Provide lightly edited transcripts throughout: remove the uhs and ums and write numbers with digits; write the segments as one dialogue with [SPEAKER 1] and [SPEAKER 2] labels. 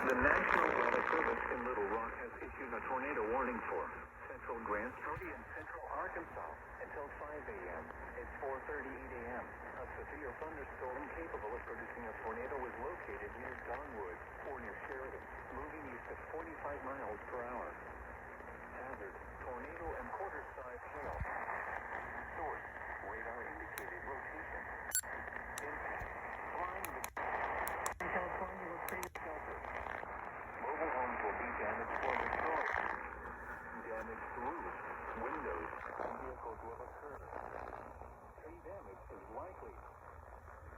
[SPEAKER 1] The National Weather Service in Little Rock has issued a tornado warning for central Grant County and central Arkansas until 5 a.m. It's 4:38 a.m. A severe thunderstorm capable of producing a tornado was located near Donwood or near Sheridan, moving east at 45 miles per hour. Hazard, tornado and quarter-size hail. Source, radar indicated rotation. Impact, flying the California will stay shelter. Mobile homes will be damaged or destroyed. Damaged roofs, windows, and vehicles will occur. Tree damage is likely.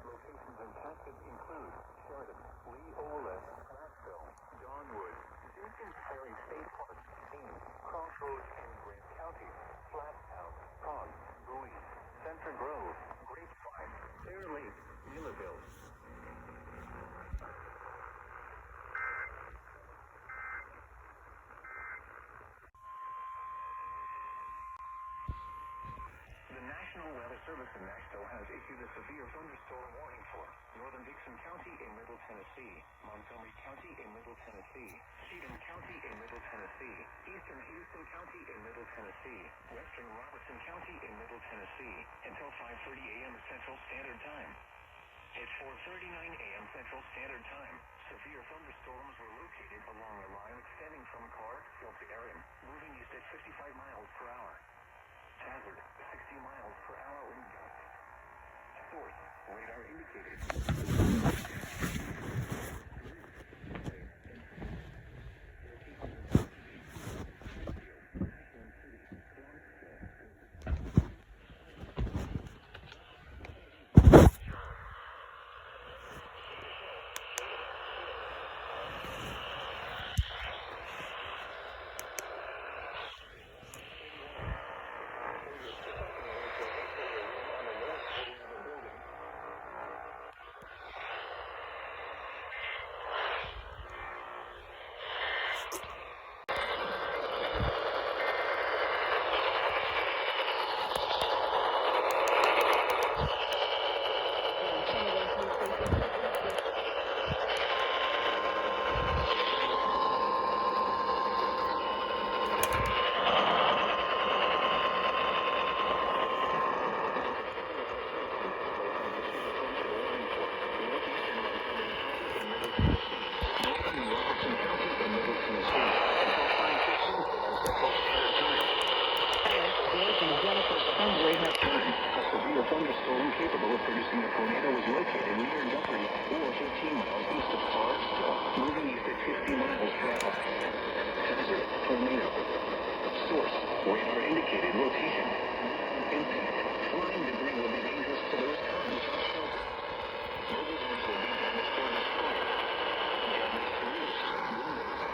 [SPEAKER 1] Locations impacted include Sheridan, Leola, Nashville, Donwood, Jenkins Ferry State Park, Ames, Crossroads in Grant County, Flattown, Prague, Bowie, Center Grove, Grapevine, Bear Lake, Millerville. The National Weather Service in Nashville has issued a severe thunderstorm warning for northern Dixon County in Middle Tennessee, Montgomery County in Middle Tennessee, Cheatham County in Middle Tennessee, eastern Houston County in Middle Tennessee, western Robertson County in Middle Tennessee, until 5:30 a.m. Central Standard Time. It's 4:39 a.m. Central Standard Time. Severe thunderstorms were located along a line extending from Clarksville to Erin, moving east at 55 miles per hour. Hazard, 60 miles per hour wind gusts. Source, radar indicated. Thunderstorm capable of producing a tornado was located near Guthrie or 15 miles east of Clarksville, moving east at 50 miles per hour. Hazard, tornado. Source, radar indicated rotation. Impact, flying debris will be dangerous to those caught in shelter. Mobile homes will be damaged or destroyed. Damaged roofs, windows,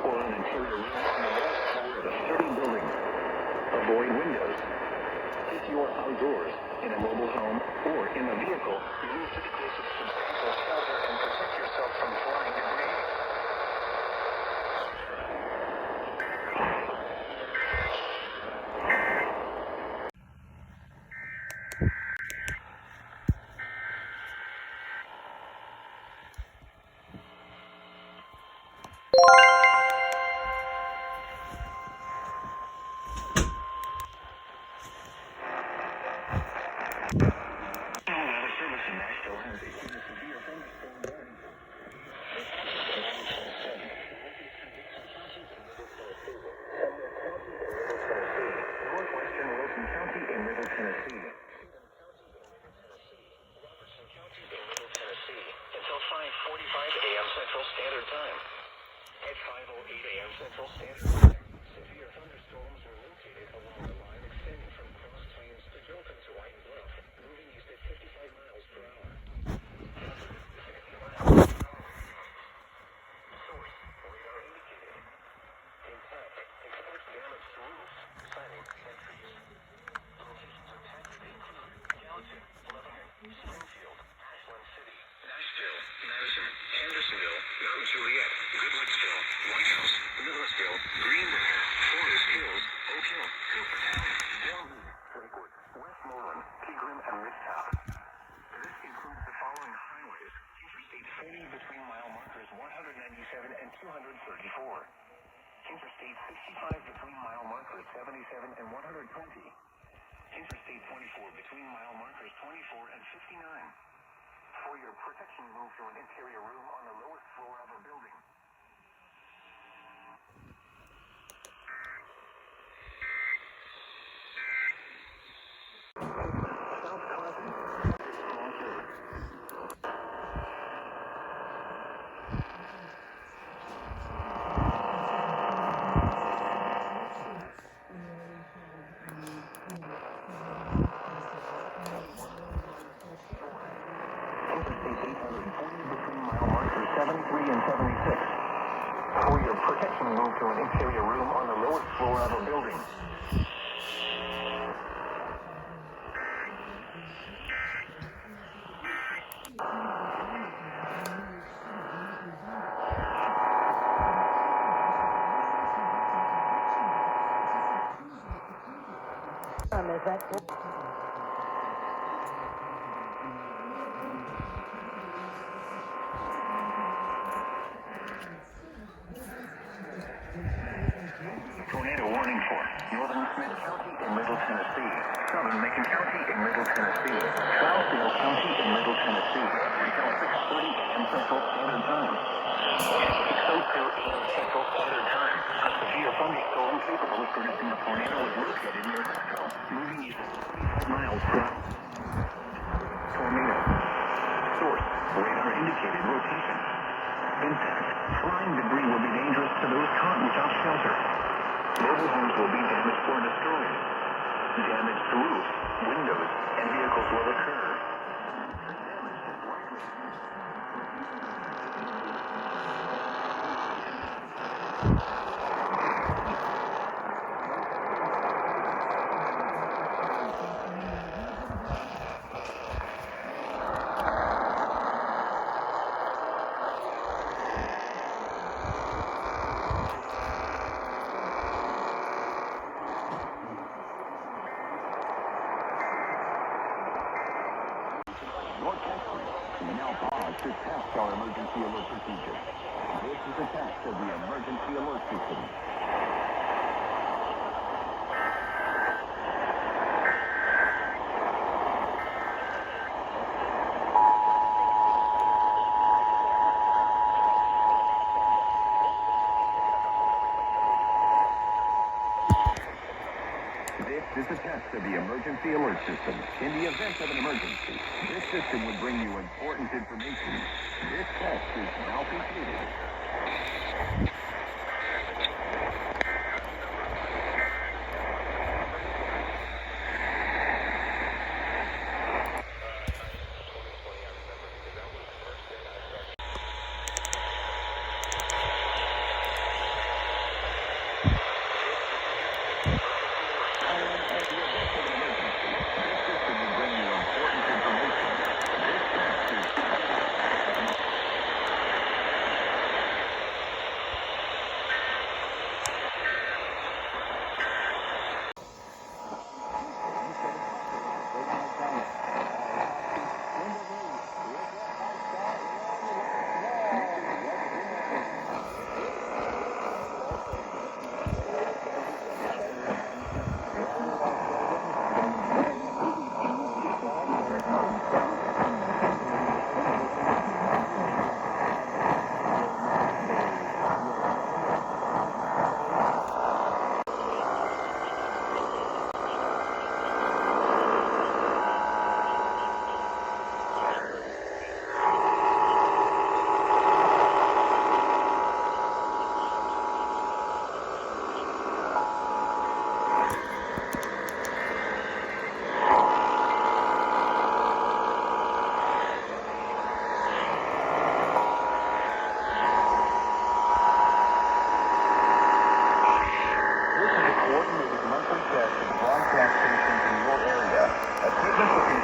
[SPEAKER 1] or an interior room on the lowest floor of a sturdy building. Avoid windows. If you are outdoors, in a mobile home, or in a vehicle, move to the closest substantial shelter and protect yourself from flying debris. Central Standard Time. At 5:08 a.m. Central Standard Time, severe thunderstorms were located along the line extending from Cross Plains to Gilpin to White Bluff, moving 234. Interstate 65 between mile markers 77 and 120. Interstate 24 between mile markers 24 and 59. For your protection, move to an interior room on the lowest floor of a building. South Crossing. Interstate 840 between mile markers 73 and 76. For your protection, move to an interior room on the lowest floor of a building.
[SPEAKER 2] Is that cool?
[SPEAKER 1] Tornado warning for northern Smith County in Middle Tennessee, southern Macon County in Middle Tennessee, Trousdale County in Middle Tennessee until 6:30 a.m. Central Standard Time. 6:02 a.m. Central Standard Time. A severe thunderstorm capable of producing a tornado was located near Nashville, moving east 45 miles per hour. Tornado. Source: radar indicated rotation. Impact: flying debris will be dangerous to those caught without shelter. Mobile homes will be damaged or destroyed. Damage to roofs, windows, and vehicles will occur. Damage is likely.
[SPEAKER 3] North Texas, we now pause to test our emergency alert procedure. This is a test of the emergency alert system. This is a test of the emergency alert system. In the event of an emergency, this system would bring you important information. This test is now completed.
[SPEAKER 1] Coordinated monthly test of broadcast stations in your area. A statement